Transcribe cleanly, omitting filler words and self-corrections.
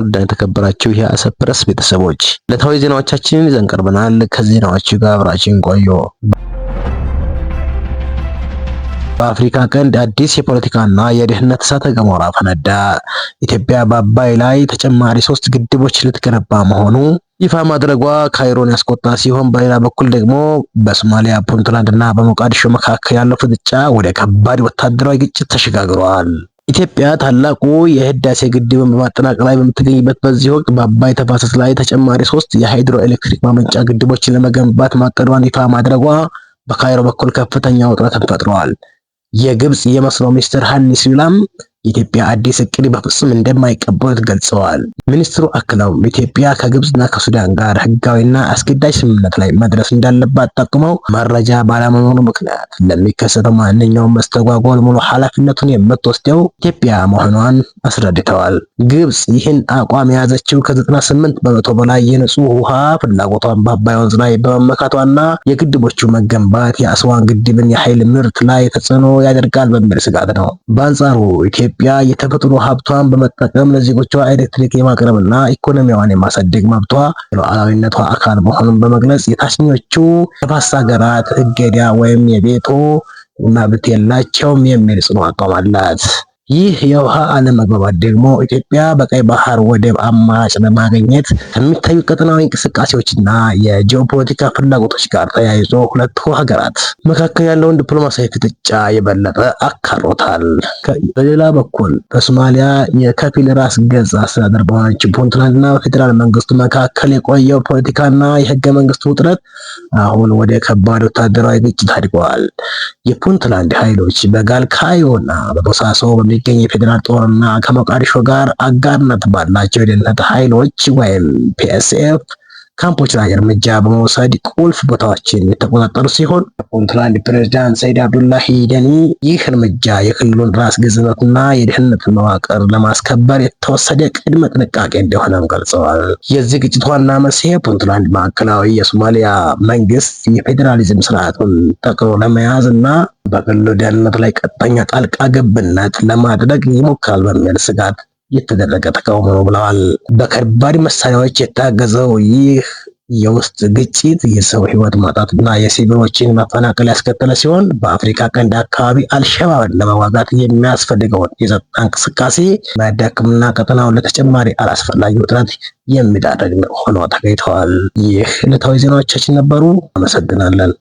ውድ የተከበራችሁ የአሰብ ፕረስ ቤተሰቦች ዕለታዊ ዜናዎቻችንን ይዘን ቀርበናል። ከዜናዎቹ ጋር አብራችን ቆዩ። በአፍሪካ ቀንድ አዲስ የፖለቲካና የደህንነት እሳተ ገሞራ ፈነዳ። ኢትዮጵያ በአባይ ላይ ተጨማሪ 3 ግድቦች ልትገነባ መሆኑ ይፋ ማድረጓ ካይሮን ያስቆጣ ሲሆን፣ በሌላ በኩል ደግሞ በሶማሊያ ፑንትላንድና በሞቃዲሾ መካከል ያለው ፍጥጫ ወደ ከባድ ወታደራዊ ግጭት ተሸጋግሯል። ኢትዮጵያ ታላቁ የህዳሴ ግድብን በማጠናቀቅ ላይ በምትገኝበት በዚህ ወቅት በአባይ ተፋሰስ ላይ ተጨማሪ 3 የሃይድሮ ኤሌክትሪክ ማመንጫ ግድቦችን ለመገንባት ማቀዷን ይፋ ማድረጓ በካይሮ በኩል ከፍተኛ ውጥረትን ፈጥሯል። የግብጽ የመስኖ ሚኒስትር ሃኒ ሲላም የኢትዮጵያ አዲስ እቅድ በፍጹም እንደማይቀበሉት ገልጸዋል። ሚኒስትሩ አክለው ኢትዮጵያ ከግብጽና ከሱዳን ጋር ህጋዊና አስገዳጅ ስምምነት ላይ መድረስ እንዳለባት ጠቁመው መረጃ ባለመኖሩ ምክንያት ለሚከሰተው ማንኛውም መስተጓጎል ሙሉ ኃላፊነቱን የምትወስደው ኢትዮጵያ መሆኗን አስረድተዋል። ግብጽ ይህን አቋም የያዘችው ከ98 በመቶ በላይ የንጹህ ውሃ ፍላጎቷን በአባይ ወንዝ ላይ በመመካቷና የግድቦቹ መገንባት የአስዋን ግድብን የኃይል ምርት ላይ ተጽዕኖ ያደርጋል በሚል ስጋት ነው። በአንጻሩ ኢትዮጵያ የተፈጥሮ ሀብቷን በመጠቀም ለዜጎቿ ኤሌክትሪክ የማቅረብና ኢኮኖሚዋን የማሳደግ መብቷ የሉዓላዊነቷ አካል መሆኑን በመግለጽ የታችኞቹ ተፋሰስ ሀገራት እገዳ ወይም የቬቶ መብት የላቸውም የሚል ጽኑ አቋም አላት። ይህ የውሃ አለመግባባት ደግሞ ኢትዮጵያ በቀይ ባህር ወደብ አማራጭ ለማግኘት ከሚታዩ ቀጠናዊ እንቅስቃሴዎችና የጂኦፖለቲካ ፍላጎቶች ጋር ተያይዞ ሁለቱ ሀገራት መካከል ያለውን ዲፕሎማሲያዊ ፍጥጫ የበለጠ አካሮታል። በሌላ በኩል በሶማሊያ የከፊል ራስ ገዝ አስተዳደር በሆነችው ፑንትላንድና በፌዴራል መንግስቱ መካከል የቆየው ፖለቲካና የህገ መንግስቱ ውጥረት አሁን ወደ ከባድ ወታደራዊ ግጭት አድገዋል። የፑንትላንድ ኃይሎች በጋልካዮና በቦሳሶ የሚገኝ የፌዴራል ጦርና ከሞቃዲሾ ጋር አጋርነት ባላቸው የደህንነት ኃይሎች ወይም ፒኤስኤፍ ካምፖች ላይ እርምጃ በመውሰድ ቁልፍ ቦታዎችን የተቆጣጠሩ ሲሆን ፑንትላንድ ፕሬዝዳንት ሰይድ አብዱላሂ ደኒ ይህ እርምጃ የክልሉን ራስ ገዝነትና የደህንነት መዋቅር ለማስከበር የተወሰደ ቅድመ ጥንቃቄ እንደሆነም ገልጸዋል። የዚህ ግጭት ዋና መንስኤ ፑንትላንድ ማዕከላዊ የሶማሊያ መንግስት የፌዴራሊዝም ስርዓቱን ጠቅሎ ለመያዝ እና በክልሉ ደህንነት ላይ ቀጥተኛ ጣልቃ ገብነት ለማድረግ ይሞክራል በሚል ስጋት የተደረገ ተቃውሞ ነው ብለዋል። በከባድ መሳሪያዎች የታገዘው ይህ የውስጥ ግጭት የሰው ህይወት ማጣትና የሲቪሎችን መፈናቀል ያስከተለ ሲሆን በአፍሪካ ቀንድ አካባቢ አልሸባብን ለመዋጋት የሚያስፈልገውን የጸጥታ እንቅስቃሴ ማዳከምና ቀጠናውን ለተጨማሪ አላስፈላጊ ውጥረት የሚዳርግ ሆኖ ተገኝተዋል። ይህ ዕለታዊ ዜናዎቻችን ነበሩ። አመሰግናለን።